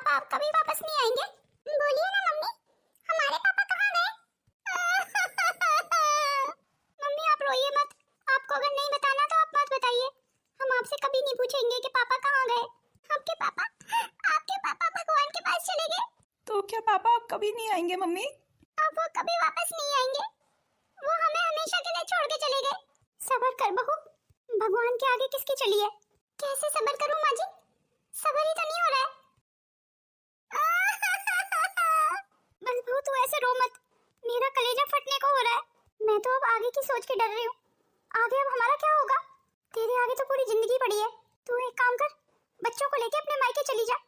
पापा आप कभी वापस नहीं आएंगे? बोलिए ना मम्मी, हमारे पापा कहाँ गए? मम्मी आप रोइए मत, आपको अगर नहीं बताना तो आप मत बताइए। हम आपसे कभी नहीं पूछेंगे कि पापा कहाँ गए। आपके पापा भगवान के पास चले गए। तो क्या पापा आप कभी नहीं आएंगे मम्मी? अब वो कभी वापस नहीं आएंगे, वो हमें हमेशा के लिए छोड़ के चले गए। सब्र कर बहू, भगवान के आगे किसकी चली है? कैसे सब्र करूं माँ जी, सब्र ही तो नहीं हो रहा है। बस बहू तू ऐसे रो मत, मेरा कलेजा फटने को हो रहा है। मैं तो अब आगे की सोच के डर रही हूँ। आगे अब हमारा क्या होगा? तेरे आगे तो पूरी जिंदगी पड़ी है। तू एक काम कर, बच्चों को लेके अपने मायके चली जा।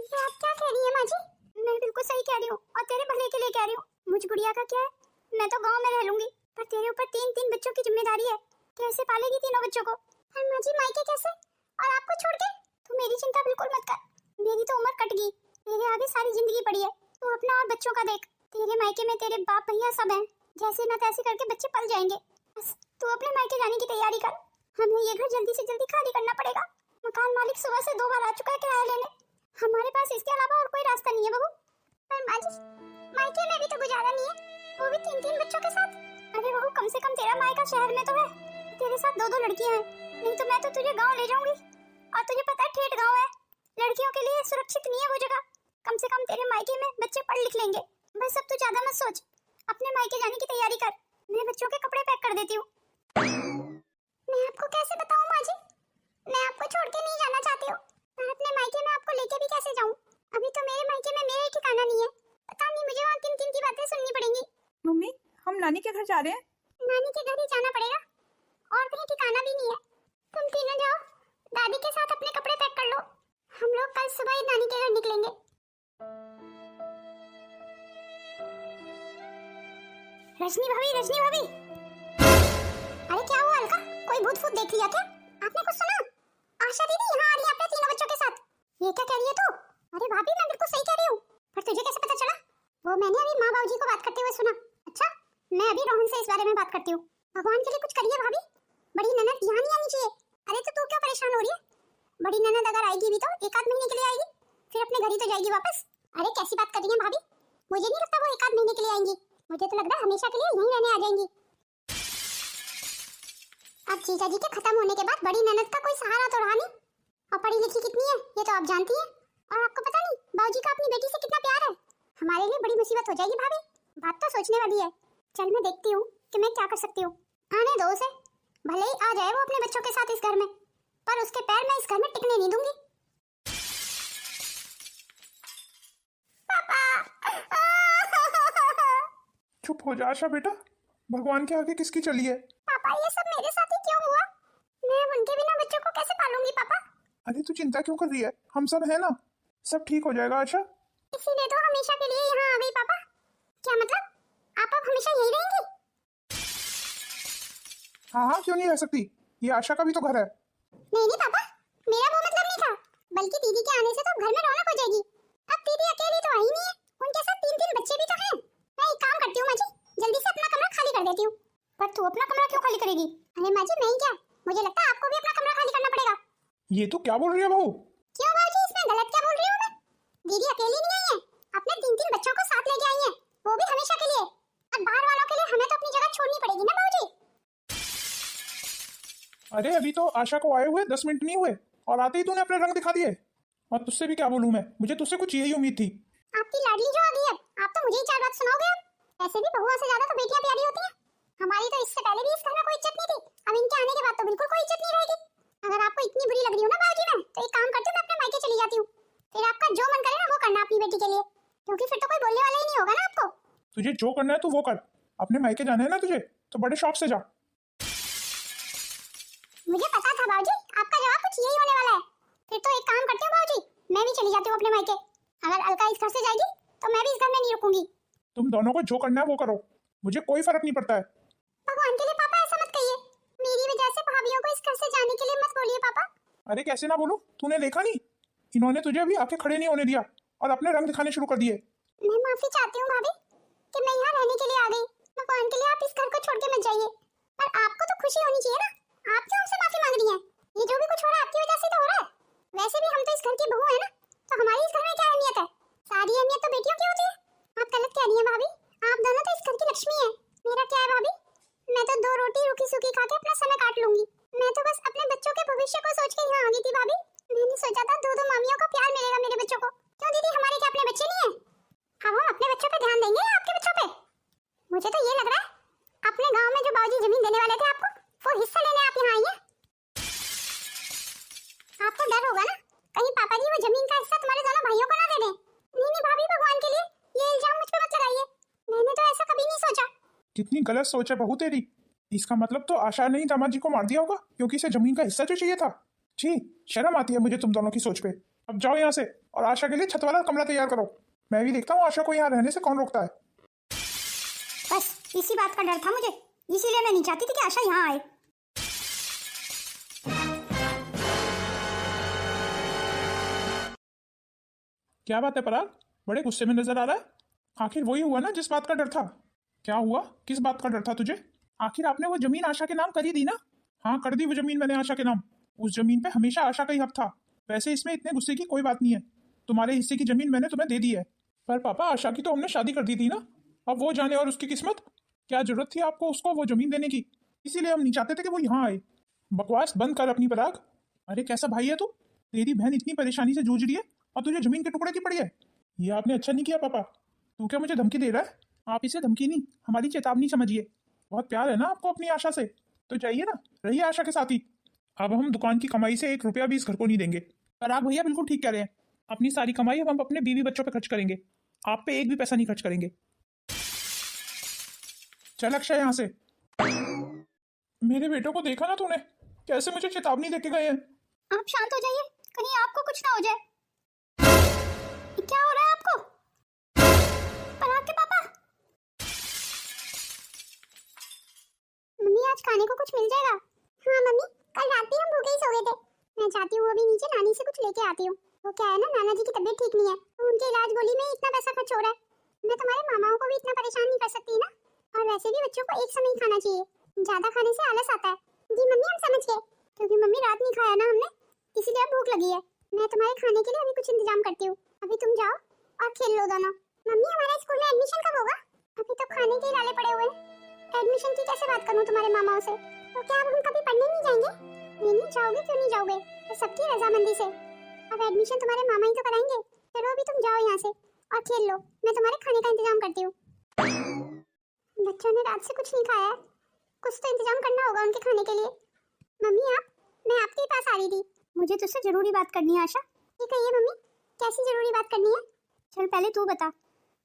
ये आप क्या कह रही है माँ जी? मैं बिल्कुल सही कह रही हूँ और तेरे भले के लिए कह रही हूँ। मुझ गुड़िया का क्या है, मैं तो गांव में रह लूंगी, पर तेरे ऊपर 3 बच्चों की जिम्मेदारी है। कैसे पालेगी तीनों बच्चों को? और माँ जी मायके कैसे, और आपको छोड़ के? तू मेरी चिंता बिल्कुल मत कर, मेरी तो उम्र कट गई, तेरे आगे सारी जिंदगी पड़ी है। तू अपना और बच्चों का देख। तेरे मायके में तेरे बाप भैया सब हैं, जैसे न तैसे करके बच्चे पल जाएंगे। बस तू अपने मायके जाने की तैयारी कर। हमें ये घर जल्दी से जल्दी खाली करना पड़ेगा। मकान मालिक सुबह से 2 बार आ चुका है किराया लेने। हमारे पास इसके अलावा और कोई रास्ता नहीं है बहू। पर माँ जी मायके में भी तो गुजारा नहीं है, वो भी 3 बच्चों के साथ। अरे बहू कम से कम तेरा मायका शहर में तो है, तेरे साथ 2 लड़कियां हैं। नहीं तो मैं तो तुझे गांव ले जाऊंगी, और तुझे पता है ठेठ गांव है, लड़कियों के लिए सुरक्षित नहीं है वो जगह। कम से कम तेरे मायके में बच्चे पढ़ लिख लेंगे। बस अब तू ज्यादा मत सोच, अपने मायके जाने की तैयारी कर। मैं बच्चों के कपड़े पैक कर देती हूँ। मैं आपको कैसे बताऊं माँ जी, मैं आपको छोड़ के नहीं जाना चाहती हूँ, पर अपने मायके में आपको लेके भी कैसे जाऊं? अभी तो मेरे मायके में मेरा ही ठिकाना नहीं है। पता नहीं मुझे वहाँ किन किन की बातें सुननी पड़ेंगी। मम्मी हम नानी के घर जा रहे हैं। नानी के घर ही जाना पड़ेगा, और कहीं ठिकाना भी नहीं है। तुम तीनों जाओ, दादी के साथ अपने कपड़े पैक कर लो। हम लोग कल सुबह ही नानी के घर निकलेंगे। रजनी भाभी, अरे क्या हुआ अलका, कोई भूत फूत देख लिया क्या? आपने कुछ सुना? आशा दीदी यहाँ आ रही है अपने 3 बच्चों के साथ। ये क्या कह रही है तू? अरे भाभी मैं बिल्कुल सही कह रही हूँ, पर तुझे कैसे पता चला? वो मैंने अभी माँ बाबूजी को बात करते हुए सुना। अच्छा मैं अभी रोहन से इस बारे में बात करती हूँ। भगवान के लिए कुछ करिए भाभी, बड़ी ननद यहाँ नहीं आनी चाहिए। अरे तो तू क्यों परेशान हो रही है? बड़ी ननद अगर आएगी भी तो 1 आध महीने के लिए आएगी, फिर अपने घर ही तो जाएगी वापस। अरे कैसी बात कर रही है भाभी, मुझे नहीं लगता वो 1 आध महीने के लिए आएंगी, मुझे तो लग रहा है हमेशा के लिए यहीं रहने आ जाएंगी। अब जीजा जी के खत्म होने के बाद बड़ी ननद का कोई सहारा तो रहा नहीं, और पढ़ी लिखी कितनी है ये तो आप जानती हैं। और आपको पता नहीं बाबूजी का अपनी बेटी से कितना प्यार है। हमारे लिए बड़ी मुसीबत हो जाएगी भाभी, बात तो सोचने वाली है। चल मैं देखती हूँ कि मैं क्या कर सकती हूँ। आने दो उसे, भले ही आ जाए वो अपने बच्चों के साथ इस घर में, पर उसके पैर मैं इस घर में टिकने नहीं दूंगी। चुप हो जा आशा बेटा, भगवान के आगे किसकी चली है? पापा ये सब मेरे साथ ही क्यों हुआ? मैं उनके बिना बच्चों को कैसे पालूंगी पापा? अरे तू चिंता क्यों कर रही है, हम सब है ना, सब ठीक हो जाएगा आशा। इसीलिए तो हमेशा के लिए यहाँ आ गई पापा। क्या मतलब, आप अब हमेशा यही रहेंगी? हाँ क्यों नहीं रह सकती, ये आशा का भी तो घर है। नहीं पापा, मेरा वो मतलब नहीं था, बल्कि दीदी के आने से तो घर में रौनक हो जाएगी। अब दीदी अकेली तो आई नहीं है, उनके साथ 3 बच्चे भी तो हैं। मैं एक काम करती हूँ माँ जी, जल्दी से अपना कमरा खाली कर देती हूँ। पर तू अपना कमरा क्यों खाली करेगी? अरे माँ जी नहीं क्या, मुझे लगता है आपको भी अपना कमरा खाली करना पड़ेगा। ये तो क्या बोल रही है बहू? क्यों बाबूजी, इसमें गलत क्या बोल रही हूँ मैं? दीदी अकेली नहीं आई है, अपने 3 बच्चों को साथ लेके आई है, वो भी हमेशा के लिए। अब बाहर वालों के लिए हमें तो अपनी जगह छोड़नी पड़ेगी ना बाबूजी। अरे अभी तो आशा को आए हुए 10 मिनट नहीं हुए और आते ही तूने अपने रंग दिखा दिए। और तुझसे भी क्या बोलूं मैं, मुझे तुझसे कुछ यही उम्मीद थी। आपकी लाडली जो आ गई है, आप तो मुझे ही 4 बात सुनाओगे। अब ऐसे भी बहुओं से ज्यादा तो बेटियां प्यारी होती हैं। हमारी तो इससे पहले भी इस घर में कोई इज्जत नहीं थी, अब इनके आने के बाद तो बिल्कुल कोई इज्जत नहीं रहेगी। अगर आपको इतनी बुरी लग रही हो ना बाबूजी में, तो एक काम करती हूँ, मैं अपने मायके चली जाती हूँ। फिर आपका जो मन करे ना वो करना अपनी बेटी के लिए, क्योंकि फिर तो कोई बोलने वाला ही नहीं होगा ना आपको। तुझे जो करना है तू वो कर, अपने मायके जाना है ना तुझे तो बड़े शौक से जा। मुझे पता था बाबूजी आपका जवाब कुछ यही होने वाला है। फिर तो एक काम करती हूँ बाबूजी, मैं भी चली जाती हूँ अपने मायके। अगर अलका इस घर से जाएगी तो मैं भी इस घर में नहीं रुकूंगी। तुम दोनों को जो करना है वो करो, मुझे कोई फर्क नहीं पड़ता है। भगवान के लिए पापा ऐसा मत कहिए, मेरी वजह से भाभियों को इस घर से जाने के लिए मत बोलिए पापा। अरे कैसे ना बोलूं, तूने देखा नहीं, इन्होंने तुझे अभी आके खड़े नहीं होने दिया और अपने रंग दिखाने शुरू कर दिए। मैं माफी चाहती हूँ भाभी कि मैं यहाँ रहने के लिए आ गई। भगवान के लिए आप इस घर को छोड़ के मत जाइए, पर आपको तो खुशी होनी चाहिए ना, आप क्यों हमसे माफी मांग रही हैं? ये जो भी कुछ हो रहा है आपकी वजह से तो हो रहा है। वैसे भी हम तो इस घर की बहू है ना, तो हमारी इस घर में क्या अहमियत है? सारी अहमियत तो बेटियों की होती है। आप गलत कह रही हैं भाभी, आप दोनों तो इस घर की लक्ष्मी है। मेरा क्या है भाभी, मैं तो 2 रोटी रूखी सूखी खा के अपना समय काट लूंगी। मैं तो बस अपने बच्चों के भविष्य को सोच के यहाँ आ गई थी भाभी। मैंने सोचा था 2 मामियों का प्यार मिलेगा मेरे बच्चों को। क्यों दीदी, हमारे क्या अपने बच्चे नहीं है? अब हम अपने बच्चों पे ध्यान देंगे या आपके बच्चों पे? मुझे तो ये लग रहा है अपने गांव में जो बाबूजी जमीन देने वाले थे आपको, वो हिस्सा लेने आप यहाँ आई हैं। आपको डर होगा ना कहीं पापा जी वो जमीन का हिस्सा तुम्हारे दोनों भाइयों को ना दे दें। नहीं नहीं भाभी, भगवान के लिए ये इल्जाम मुझ पे मत लगाइए। मैंने तो ऐसा कभी नहीं सोचा। कितनी गलत सोच है बहू तेरी। इसका मतलब तो आशा ने ही दामाद जी को मार दिया होगा क्योंकि इसे जमीन का हिस्सा जो चाहिए था। जी, शर्म आती है मुझे तुम दोनों की सोच पे। अब जाओ यहाँ से और आशा के लिए छत वाला कमरा तैयार करो। मैं भी देखता हूँ आशा को यहाँ रहने से कौन रोकता है। बस इसी बात का डर था मुझे, इसीलिए मैं नहीं चाहती थी कि आशा यहाँ आए। क्या बात है पराग, बड़े गुस्से में नजर आ रहा है। आखिर वही हुआ ना जिस बात का डर था। क्या हुआ, किस बात का डर था तुझे? आखिर आपने वो जमीन आशा के नाम कर ही दी ना। हाँ, कर दी वो जमीन मैंने आशा के नाम। उस जमीन पे हमेशा आशा का ही हक था। वैसे इसमें इतने गुस्से की कोई बात नहीं है। तुम्हारे हिस्से की जमीन मैंने तुम्हें दे दी है। पर पापा, आशा की तो हमने शादी कर दी थी ना। अब वो जाने और उसकी किस्मत। क्या जरूरत थी आपको उसको वो जमीन देने की? इसीलिए हम नहीं चाहते थे कि वो यहाँ आए। बकवास बंद कर अपनी पराग। अरे कैसा भाई है तू? तेरी बहन इतनी परेशानी से जूझ रही है और तुझे जमीन के टुकड़े की पड़ी है। ये आपने अच्छा नहीं किया पापा। तू क्या मुझे धमकी दे रहा है? आप इसे धमकी नहीं, हमारी चेतावनी समझिए। बहुत प्यार है ना आपको अपनी आशा से, तो जाइए ना, रहिए आशा के साथ ही। अब हम दुकान की कमाई से 1 रुपया भी इस घर को नहीं देंगे। पराग भैया बिल्कुल ठीक कह रहे हैं। अपनी सारी कमाई अब हम अपने बीवी बच्चों पे खर्च करेंगे। आप पे एक भी पैसा नहीं खर्च करेंगे। चल अक्षय यहाँ से। मेरे बेटों को देखा ना तूने, कैसे मुझे चेतावनी देके गए हैं। आप शांत हो जाइए, कहीं आपको कुछ ना हो जाए। क्या हो रहा है आपको? पराग के पापा। मम्मी आज खाने को कुछ मिल जाएगा? हाँ मम्मी, कल रात भी हम भूखे ही सो गए थे। मैं चाहती हूँ अभी नीचे नानी से कुछ लेके आती हूँ। वो क्या है ना, नाना जी की तबीयत ठीक नहीं है, तो उनके इलाज गोली में इतना पैसा खर्च हो रहा है। मैं तुम्हारे मामाओं को भी इतना परेशान नहीं कर सकती ना। और वैसे भी बच्चों को एक समय ही खाना चाहिए, ज्यादा खाने से आलस आता है। जी मम्मी, हम समझ गए, क्योंकि मम्मी रात नहीं खाया ना हमने, इसीलिए अब भूख लगी है। मैं तुम्हारे खाने के लिए अभी कुछ इंतजाम करती हूँ। अभी तुम जाओ और खेल लो दोनों। मम्मी, हमारे स्कूल में एडमिशन कब होगा? अभी तो खाने के लाले पड़े हुए हैं। एडमिशन की कैसे बात करूं तुम्हारे मामाओं से? तो क्या अब हम कभी पढ़ने नहीं जाएंगे? नहीं जाओगे, क्यों नहीं जाओगे? तो सबकी रजामंदी से। अब एडमिशन तुम्हारे मामा ही तो कराएंगे। चलो अभी तुम जाओ यहाँ से और खेल लो, मैं तुम्हारे खाने का इंतजाम करती हूँ। बच्चों ने रात से कुछ नहीं खाया है, कुछ तो इंतजाम करना होगा उनके खाने के लिए। मम्मी मैं आपके पास आ रही थी। मुझे तुझसे जरूरी बात करनी है आशा। ये कहिए मम्मी, कैसी जरूरी बात करनी है? चल पहले तू बता,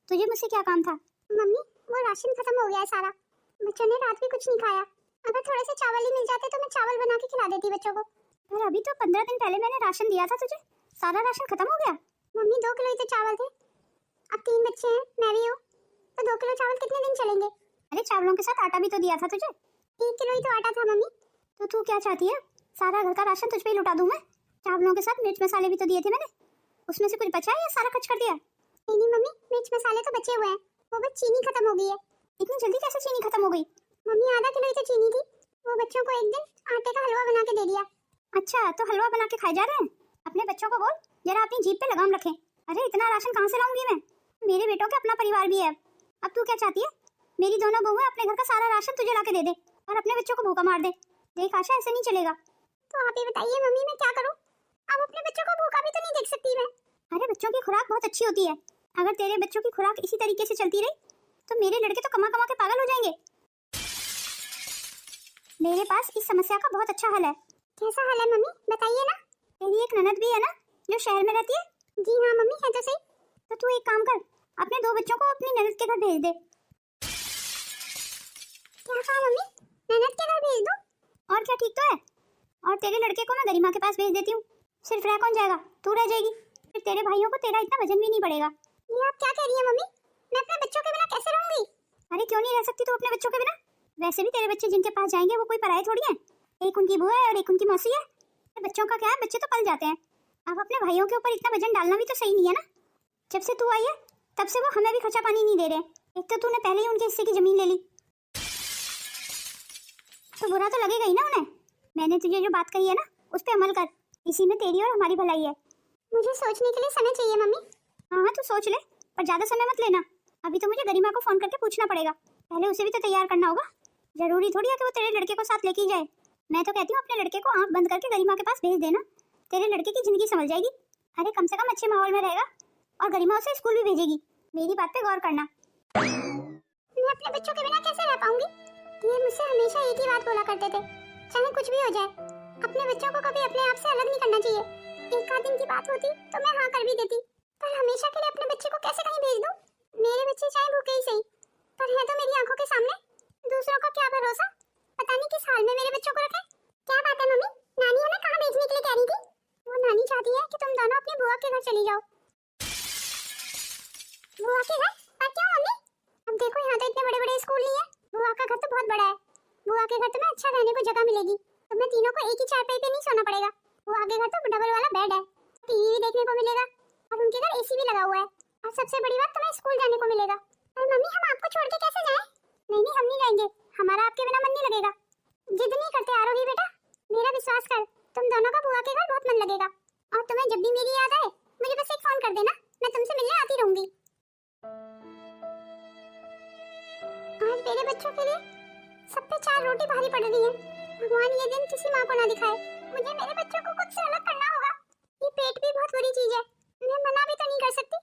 तुझे मुझसे क्या काम था? मम्मी, वो राशन खत्म हो गया है सारा। बच्चों ने रात भी कुछ नहीं खाया। अगर थोड़े से चावल ही मिल जाते तो मैं चावल बना के खिला देती बच्चों को। पर अभी तो 15 दिन पहले मैंने राशन दिया था तुझे, सारा राशन खत्म हो गया। मम्मी 2 किलो ही तो चावल थे। अब 3 बच्चे हैं, मैं भी हूँ, तो 2 किलो चावल कितने दिन चलेंगे? अरे चावलों के साथ आटा भी तो दिया था तुझे। 1 किलो ही तो आटा था मम्मी। तो तू क्या चाहती है, सारा घर का राशन तुझ पे ही लुटा दूं मैं? चावलों के साथ मिर्च मसाले भी तो दिए थे मैंने, उसमें से कुछ बचा है या सारा खर्च कर दिया? नहीं मम्मी, मिर्च मसाले तो बचे हुए हैं, वो बस चीनी खत्म हो गई है। इतनी जल्दी कैसे चीनी खत्म हो गई? मम्मी आधा किलो ही तो चीनी थी, वो बच्चों को एक दिन आटे का हलवा बना के दे दिया। अच्छा, तो हलवा बना के खाए जा रहे हैं? अपने बच्चों को बोल जरा अपनी जीभ पे लगाम रखें। अरे इतना राशन कहाँ से लाऊंगी मैं? मेरे बेटों के अपना परिवार भी है। अब तू क्या चाहती है, मेरी दोनों बहुएं अपने घर का सारा राशन तुझे लाके दे दे और अपने बच्चों को भूखा मार दे? देख आशा, ऐसे नहीं चलेगा। तो आप ही बताइए मम्मी, मैं क्या करूं? अब अपने बच्चों को भूखा भी तो नहीं देख सकती मैं। अरे बच्चों की खुराक बहुत अच्छी होती है, अगर तेरे बच्चों की खुराक इसी तरीके से चलती रही तो मेरे लड़के तो कमा कमा के पागल हो जाएंगे। मेरे पास इस समस्या का बहुत अच्छा हल है। कैसा हल है मम्मी, बताइए ना। तेरी एक ननद भी है ना जो शहर में रहती है? जी हाँ मम्मी, है तो सही। तो तू एक काम कर, अपने 2 बच्चों को अपनी ननद के घर भेज दे। क्या कहा मम्मी, ननद के घर भेज दूं? और क्या, ठीक तो है। और तेरे लड़के को मैं गरिमा के पास भेज देती हूँ, सिर्फ रह कौन जाएगा, तू रह जाएगी। फिर तेरे भाइयों को तेरा इतना वजन भी नहीं पड़ेगा। ये आप क्या कह रही हैं मम्मी, मैं अपने बच्चों के बिना कैसे रहूंगी? अरे क्यों नहीं रह सकती तू अपने बच्चों के बिना? वैसे भी तेरे बच्चे जिनके पास जाएंगे वो कोई पराये थोड़ी है, एक उनकी बुआ है और एक उनकी मौसी है। बच्चों का क्या है, बच्चे तो पल जाते हैं। अब अपने भाइयों के ऊपर इतना वजन डालना भी तो सही नहीं है ना। जब से तू आई है तब से वो हमें भी खर्चा पानी नहीं दे रहे। एक तो तूने पहले ही उनके हिस्से की जमीन ले ली, तो बुरा तो लगेगा ही ना उन्हें। मैंने तुझे जो बात कही है ना उस पर अमल कर, इसी में तेरी और हमारी भलाई है। मुझे सोचने के लिए समय चाहिए मम्मी। हाँ तू सोच ले, पर ज्यादा समय मत लेना। अभी तो मुझे गरिमा को फोन करके पूछना पड़ेगा, पहले उसे भी तो तैयार करना होगा। जरूरी थोड़ी है कि वो तेरे लड़के को साथ लेके ही जाए। मैं तो कहती हूँ अपने लड़के को आंख बंद करके गरिमा के पास भेज देना, तेरे लड़के की जिंदगी संभल जाएगी। अरे कम से कम अच्छे माहौल में रहेगा और गरिमा उसे स्कूल भी भेजेगी। मेरी बात पे गौर करना। मैं अपने बच्चों के बिना कैसे रह पाऊंगी? ये मुझसे हमेशा एक ही बात बोला करते थे, चाहे कुछ भी हो जाए अपने बच्चों को कभी अपने आप से अलग नहीं करना चाहिए। एक आध दिन की बात होती तो मैं हाँ कर भी देती, पर हमेशा के लिए अपने बच्चे को कैसे कहीं भेज दूं? मेरे बच्चे चाहे भूखे ही सही, पर है तो मेरी आंखों के सामने। दूसरों का क्या भरोसा, पता नहीं किस हाल में मेरे बच्चों को रखे। क्या बात है मम्मी, नानी हमें कहाँ भेजने के लिए कह रही थी? वो नानी चाहती है कि तुम दोनों अपनी बुआ के घर चली जाओ। बुआ के घर? पर क्यों मम्मी? अब देखो यहाँ तो इतने बड़े बड़े स्कूल नहीं है, बुआ का घर तो बहुत बड़ा है। बुआ के घर तुम्हें अच्छा रहने को जगह मिलेगी, तुम्हें तीनों को एक ही चारपाई पे नहीं सोना पड़ेगा। बुआ के घर तो डबल वाला बेड है, टीवी भी देखने को मिलेगा और उनके घर एसी भी लगा हुआ है। और सबसे बड़ी बात, तुम्हें स्कूल जाने को मिलेगा। और मम्मी हम आपको छोड़ के कैसे जाएं? नहीं हम नहीं जाएंगे, हमारा आपके बिना मन नहीं लगेगा। जिद नहीं करते आरोही बेटा, मेरा विश्वास कर, तुम दोनों का बुआ के घर बहुत मन लगेगा। और तुम्हें जब भी मेरी याद आए मुझे बस एक फोन कर देना, मैं तुमसे मिलने आती रहूंगी। आज मेरे बच्चों के लिए सब पे 4 रोटी भारी पड़ रही है। भगवान ये दिन किसी माँ को ना दिखाए। मुझे मेरे बच्चों को खुद से अलग करना होगा। ये पेट भी बहुत बुरी चीज है, मैं मना भी तो नहीं कर सकती।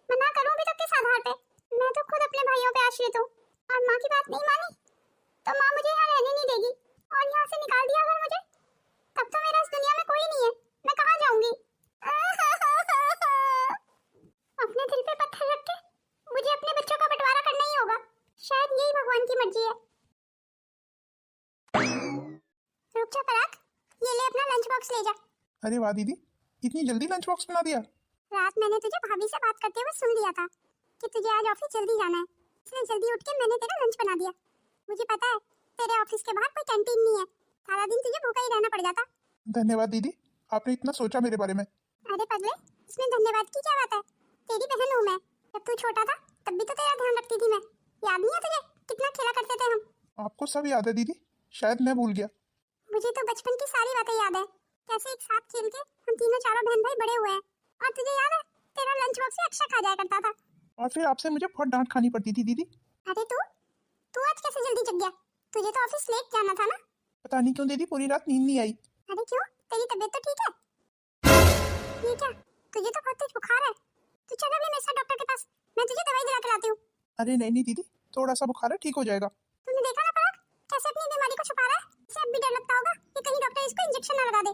मना करूं भी तो किस आधार पे? मैं तो खुद अपने भाइयों पे आश्रित हूँ और माँ की बात नहीं मानी तो माँ मुझे यहाँ रहने नहीं देगी और यहाँ से निकाल दिया अगर मुझे, तब तो मेरा इस दुनिया में कोई नहीं है। मैं कहाँ जाऊंगी? अपने दिल पे पत्थर रख के मुझे अपने बच्चों का बंटवारा करना ही होगा, शायद यही भगवान की मर्जी है। रुक जा पराग, ये ले अपना लंच बॉक्स ले जा। अरे वाह दीदी, इतनी जल्दी लंच बॉक्स बना दिया? रात मैंने तुझे भाभी से बात करते हुए सुन लिया था कि तुझे आज ऑफिस जल्दी जाना है, इसलिए जल्दी उठ के मैंने तेरा लंच बना दिया। मुझे पता है तेरे ऑफिस के बाहर कोई कैंटीन नहीं है, सारा दिन तुझे भूखा ही रहना पड़ जाता। धन्यवाद दीदी, आपने इतना सोचा मेरे बारे में। अरे पगले, इसमें धन्यवाद की क्या बात है? तेरी बहन हूँ मैं, जब तू छोटा था तब भी तो तेरा ध्यान रखती थी मैं। याद नहीं है तुझे कितना खेला करते थे हम? आपको सब याद है दीदी, शायद मैं भूल गया। मुझे तो बचपन की सारी बातें याद है, कैसे एक साथ खेल के हम तीनों चारों बहन भाई बड़े हुए हैं। और तुझे याद है तेरा लंच बॉक्स से अक्षय खा जाया करता था। और फिर आपसे मुझे बहुत डांट खानी पड़ती थी दीदी। अरे तू आज कैसे जल्दी जग गया? तुझे तो ऑफिस लेट जाना था ना? पता नहीं क्यों दीदी, पूरी रात नींद नहीं आई। अरे क्यों, तेरी तबीयत तो ठीक है? ये क्या, तुझे तो बहुत तेज बुखार है। तू चल अभी मेरे साथ डॉक्टर के पास, मैं तुझे दवाई दिला के लाती हूँ। अरे नहीं दीदी, थोड़ा सा बुखार है, ठीक हो जाएगा। तूने देखा ना पराग, कैसे अपनी बीमारी को छुपा रहा है? इसे अब भी डर लगता होगा कि कहीं डॉक्टर इसको इंजेक्शन ना लगा दे।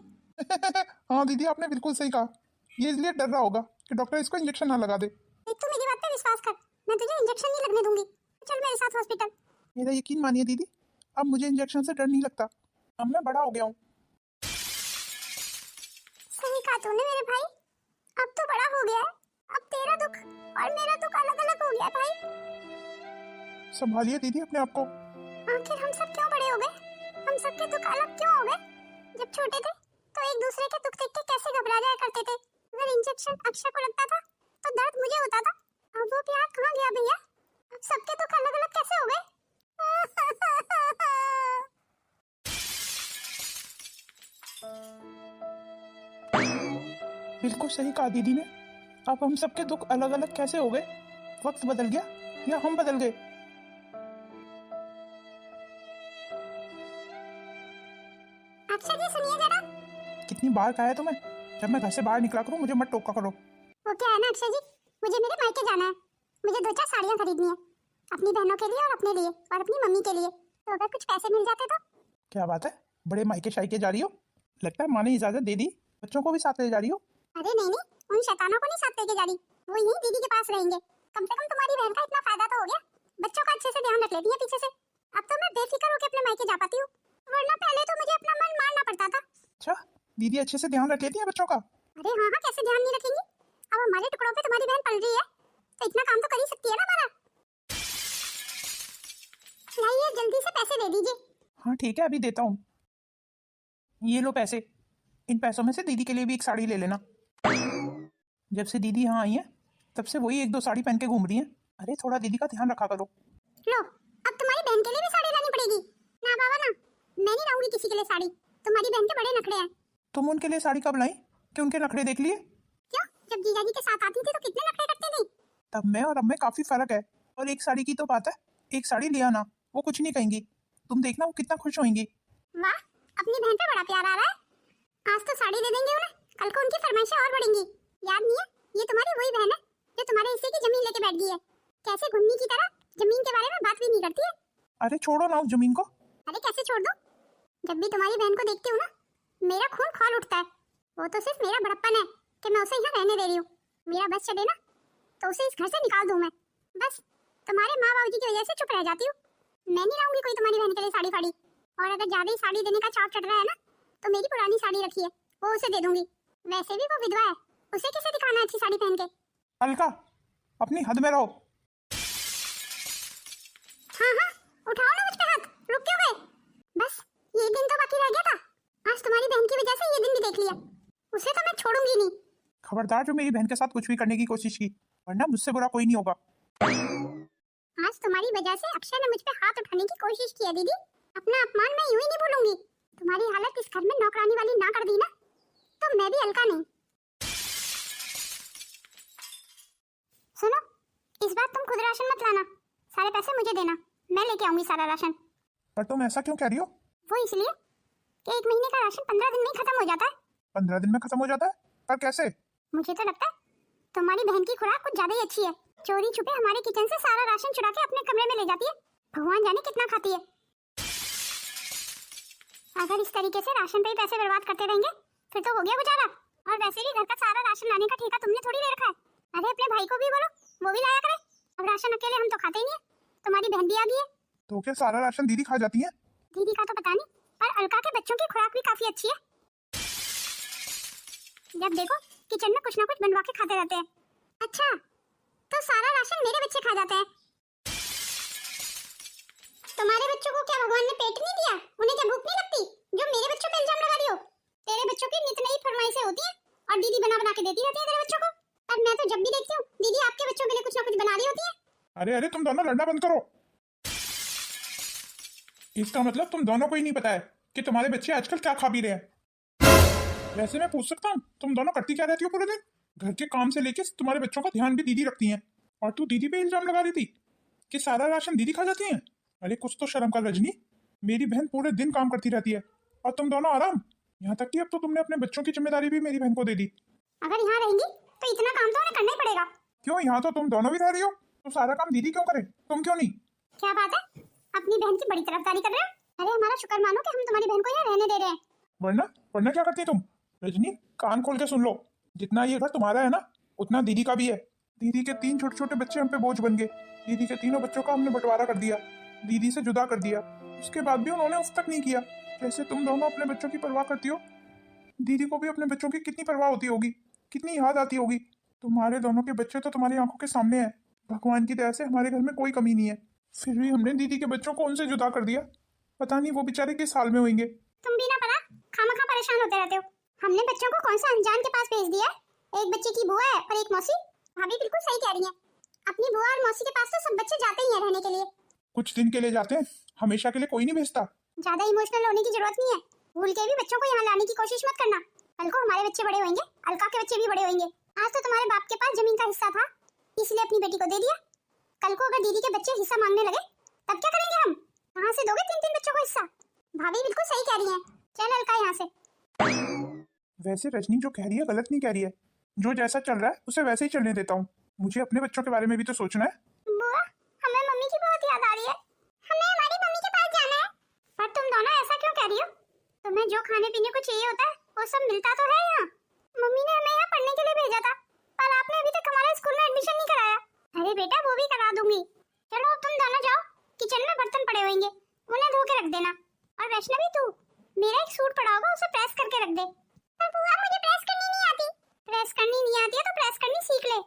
हाँ दीदी, आपने बिल्कुल सही कहा, ये इसलिए डर रहा होगा कि डॉक्टर इसको इंजेक्शन ना लगा दे। देख तू मेरी बात पे विश्वास कर, मैं तुझे इंजेक्शन नहीं लगने दूंगी। चल मेरे साथ हॉस्पिटल। मेरा यकीन मानिए दीदी, अब मुझे इंजेक्शन से डर नहीं लगता, अब मैं बड़ा हो गया हूँ। सही कहा तूने मेरे भाई, अब तो बड़ा हो गया है। अब तेरा दुख और मेरा दुख अलग अलग हो गया है भाई। संभालिए दीदी अपने आप को। आखिर हम सब क्यों बड़े हो गए? हम सबके दुख अलग क्यों हो गए? जब छोटे थे तो एक दूसरे के दुख देख के कैसे घबरा जाया करते थे। अगर इंजेक्शन अक्षय को लगता था तो दर्द मुझे होता था। अब वो प्यार कहाँ गया भैया? अब सबके दुख अलग अलग कैसे हो गए? बिल्कुल सही कहा दीदी ने, अब हम सबके दुख अलग अलग कैसे हो गए? वक्त बदल गया या हम बदल गए? अक्षय जी सुनिए जरा। कितनी बार कहा है तुम्हें, जब मैं घर से बाहर निकला करूं मुझे मत टोका करो। वो क्या है ना अक्षय जी, मुझे मेरे मायके जाना है। मुझे 2-4 साड़ियाँ खरीदनी है, अपनी बहनों के लिए और अपने लिए और अपनी मम्मी के लिए। तो अगर कुछ पैसे मिल जाते तो। क्या बात है, बड़े मायके शायके जा रही हो? लगता है माँ ने इजाजत दे दी, बच्चों को भी साथ ले जा रही हो। अरे नहीं, उन शैतानों को नहीं साथ लेके जा रही, वो यहीं दीदी के पास रहेंगे। कम से कम तुम्हारी बहन का इतना फायदा तो हो गया, बच्चों का अच्छे से ध्यान रख लेती है पीछे से। अब तो मैं बेफिक्र होकर अपने मायके जा पाती हूँ, वरना पहले तो मुझे अपना मन मारना पड़ता था। अच्छा, दीदी अच्छे से ध्यान रख लेती है बच्चों का? अरे हाँ, कैसे ध्यान नहीं रखेंगी? अब हमारे टुकड़ों पे तुम्हारी बहन पल रही है तो इतना काम तो कर ही सकती है ना हमारा। लाइए जल्दी से पैसे दे दीजिए। हाँ ठीक है, अभी देता हूँ। ये लो पैसे, इन पैसों में से दीदी के लिए भी एक साड़ी ले लेना। जब से दीदी यहाँ आई है तब से वही 1-2 साड़ी पहन के घूम रही है। अरे थोड़ा दीदी का ध्यान रखा करो। लो, अब तुम्हारी बहन के लिए भी साड़ी लानी पड़ेगी। ना बाबा ना, मैं नहीं लाऊंगी किसी के लिए साड़ी, तुम्हारी बहन के बड़े नखरे हैं। तुम उनके लिए साड़ी कब लाई कि उनके नखरे देख लिए? क्यों, जब जीजा जी के साथ आती थी तो कितने नखरे करती थी। तब में और अब में काफी फर्क है। और एक साड़ी की तो बात है, एक साड़ी लिया ना, वो कुछ नहीं कहेंगी। तुम देखना वो कितना खुश होंगी। वाह, अपनी बहन पे बड़ा प्यार आ रहा है। आज तो साड़ी दे देंगे उन्हें, कल को उनकी फरमाइशें और बढ़ेंगी। याद नहीं है, ये तुम्हारी वही बहन है जो तुम्हारे हिस्से की जमीन लेके बैठ गई है। कैसे घुन्नी की तरह जमीन के बारे में बात भी नहीं करती है। अरे छोड़ो ना उस जमीन को। अरे कैसे छोड़ दूं? जब भी तुम्हारी बहन को देखती हूँ ना, मेरा खून खौल उठता है। वो तो सिर्फ मेरा बड़प्पन है कि मैं उसे यहाँ रहने दे रही हूँ। मेरा बस चले ना तो उसे इस घर से निकाल दूं मैं। बस तुम्हारे माँ बाबूजी की वजह से चुप रह जाती हूँ। मैं नहीं लाऊंगी कोई तुम्हारी बहन के लिए साड़ी फाड़ी। और अगर ज्यादा ही साड़ी देने का चाव चढ़ रहा है ना, तो मेरी पुरानी साड़ी रखी है, वो उसे दे दूंगी। वैसे भी वो विधवा है, उसे कैसे दिखाना है अच्छी साड़ी पहन के। अलका, अपनी हद में रहो। हाँ हाँ, उठाओ ना मुझ पे हाथ, रुक क्यों गए? बस ये दिन तो बाकी रह गया था। आज तुम्हारी बहन की वजह से ये दिन भी देख लिया। उसे तो मैं छोड़ूंगी नहीं। खबरदार जो मेरी बहन के साथ कुछ भी करने की कोशिश की, वरना मुझसे बुरा कोई नहीं होगा। आज तुम्हारी वजह से अक्षय ने मुझ पे हाथ उठाने की कोशिश की है दीदी। अपना अपमान मैं यूं ही नहीं भूलूंगी। तुम्हारी हालत इस घर में नौकरानी वाली ना कर दी ना, तो मैं भी हल्का नहीं। सुनो, इस बार तुम खुद राशन मत लाना, सारे पैसे मुझे देना, मैं लेके आऊंगी सारा राशन। पर तुम ऐसा क्यों कह रही हो? वो इसलिए कि 1 महीने का राशन 15 दिन में ही खत्म हो जाता है। 15 दिन में खत्म हो जाता है? पर कैसे? मुझे तो लगता है तुम्हारी बहन की खुराक कुछ ज्यादा ही अच्छी है। चोरी छुपे हमारे किचन से सारा राशन चुरा के अपने कमरे में ले जाती है। भगवान जाने कितना खाती है। अगर इस तरीके से राशन पे ही पैसे बर्बाद करते रहेंगे फिर तो हो गया गुजारा। और वैसे भी घर का सारा राशन लाने का ठेका तुमने थोड़ी ले रखा है। अरे अपने भाई को भी बोलो, वो भी लाया करे। अब राशन अकेले हम तो खाते ही नहीं है, तुम्हारी बहन भी आ गई है। तो क्या सारा राशन दीदी खा जाती है? दीदी का तो पता नहीं, पर अलका के बच्चों की खुराक भी काफी अच्छी है। जब देखो किचन में कुछ ना कुछ बनवा के खाते रहते हैं। अच्छा, तो सारा राशन मेरे बच्चे खा जाते हैं। तुम्हारे बच्चों को क्या भगवान ने पेट नहीं दिया? उन्हें क्या भूख नहीं लगती जो मेरे बच्चों पे इल्जाम लगा रही हो? तेरे बच्चों की नित नई फरमाइशें होती हैं और दीदी बना बना के देती रहती है तेरे बच्चों को। और मैं तो जब भी देखती हूँ दीदी आपके बच्चों के लिए कुछ ना कुछ बना रही होती है। अरे अरे, तुम दोनों लड़ना बंद करो। इसका मतलब तुम दोनों को ही नहीं पता है कि तुम्हारे बच्चे आजकल क्या खा पी रहे हैं। वैसे मैं पूछ सकता हूँ, तुम दोनों करती क्या रहती हो पूरे दिन? घर के काम से लेके तुम्हारे बच्चों का ध्यान भी दीदी रखती हैं, और तू दीदी पे इल्जाम लगा रही थी कि सारा राशन दीदी खा जाती हैं। अरे कुछ तो शर्म कर रजनी, मेरी बहन पूरे दिन काम करती रहती है और तुम दोनों आराम। यहाँ तक कि अब तो तुमने अपने बच्चों की जिम्मेदारी भी मेरी बहन को दे दी। अगर यहाँ रहेंगी तो इतना काम तो उन्हें करना ही पड़ेगा। क्यों, यहाँ तो तुम दोनों भी रह रही हो, तो सारा काम दीदी क्यों करे, तुम क्यों नहीं? क्या बात है, अपनी बहन की बड़ी तरफदारी कर रहे हो? अरे हमारा शुक्र मानो कि हम तुम्हारी बहन को यहाँ रहने दे रहे हैं। वरना वरना क्या करती तुम? रजनी, कान खोल के सुन लो, जितना ये घर तुम्हारा है ना, उतना दीदी का भी है। दीदी के 3 छोटे छोटे बच्चे हम पे बोझ बन गए। दीदी के तीनों बच्चों का हमने बंटवारा कर दिया, दीदी से जुदा कर दिया। उसके बाद भी उन्होंने उफ तक नहीं किया। जैसे तुम दोनों अपने बच्चों की परवाह करती हो, दीदी को भी अपने बच्चों की कितनी परवाह होती होगी, कितनी याद आती होगी। तुम्हारे दोनों के बच्चे तो तुम्हारी आंखों के सामने हैं। भगवान की दया से हमारे घर में कोई कमी नहीं है, फिर भी हमने दीदी के बच्चों को उनसे जुदा कर दिया। पता नहीं वो बेचारे किस हाल में होंगे। तुम भी ना पता खामखा परेशान होते रहते हो। हमने बच्चों को कौन सा अनजान के पास भेज दिया है? एक बच्चे की बुआ है और एक मौसी। भाभी बिल्कुल सही कह रही है, अपनी बुआ और मौसी के पास तो सब बच्चे जाते ही हैं रहने के लिए। कुछ दिन के लिए जाते हैं, हमेशा के लिए कोई नहीं भेजता। ज्यादा इमोशनल होने की जरूरत नहीं है। भूल के भी बच्चों को यहाँ लाने की कोशिश मत करना। कल को हमारे बच्चे बड़े होंगे, अलका के बच्चे भी बड़े होंगे। आज तो तुम्हारे बाप के पास जमीन का हिस्सा था, इसलिए अपनी बेटी को दे दिया। कल को अगर दीदी के बच्चे हिस्सा मांगने लगे तब क्या करेंगे हम? कहाँ से दोगे 3-3 बच्चों को हिस्सा? भाभी बिल्कुल सही कह रही है, चल अलका यहाँ से। वैसे रजनी जो कह रही है गलत नहीं कह रही है। जो जैसा चल रहा है उसे वैसे ही चलने देता हूँ। मुझे अपने बच्चों के बारे में भी तो सोचना है। बुआ, हमें मम्मी की बहुत याद आ रही है। हमें हमारी मम्मी के पास जाना है। पर तुम दोनों ऐसा क्यों कह रही हो? तुम्हें जो खाने पीने को चाहिए होता है वो सब मिलता तो है यहाँ। मम्मी ने हमें यहाँ पढ़ने के लिए भेजा था, पर आपने अभी तक हमारे स्कूल में एडमिशन नहीं कराया। अरे बेटा, वो भी करा दूंगी। चलो तुम दोनों जाओ, किचन में बर्तन पड़े होंगे, उन्हें धो के रख देना। और वैष्णवी, तू मेरा एक सूट पड़ा होगा, उसे प्रेस करके रख दे। पर बुआ, मुझे प्रेस करनी नहीं आती। प्रेस करनी नहीं आती है तो प्रेस करनी सीख ले।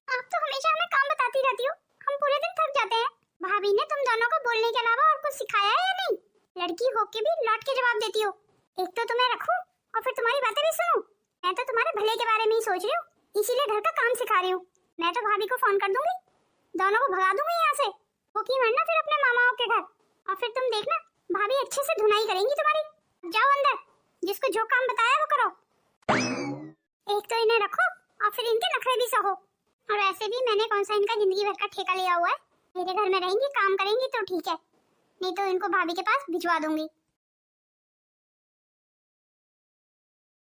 आप तो हमेशा हमें काम बताती रहती हो, हम पूरे दिन थक जाते हैं। भाभी ने तुम दोनों को बोलने के अलावा और कुछ सिखाया है या नहीं? लड़की होके भी लौट के जवाब देती हो। एक तो तुम्हें रखूं और फिर तुम्हारी बातें भी सुनूं। मैं तो तुम्हारे भले के बारे में ही सोच रही हूँ, इसीलिए घर का काम सिखा रही हूँ। मैं तो भाभी को फोन कर दूंगी, दोनों को भगा दूंगी यहाँ से। वो की वरना फिर अपने मामाओं के घर, और फिर तुम देखना भाभी अच्छे से धुनाई करेंगी तुम्हारी। जाओ अंदर, जिसको जो काम बताया वो करो। एक तो इन्हें रखो और फिर इनके नखरे भी सहो। और वैसे भी मैंने कौन सा इनका जिंदगी भर का ठेका लिया हुआ है। मेरे घर में रहेंगी, काम करेंगी तो ठीक है, नहीं तो इनको भाभी के पास भिजवा दूंगी।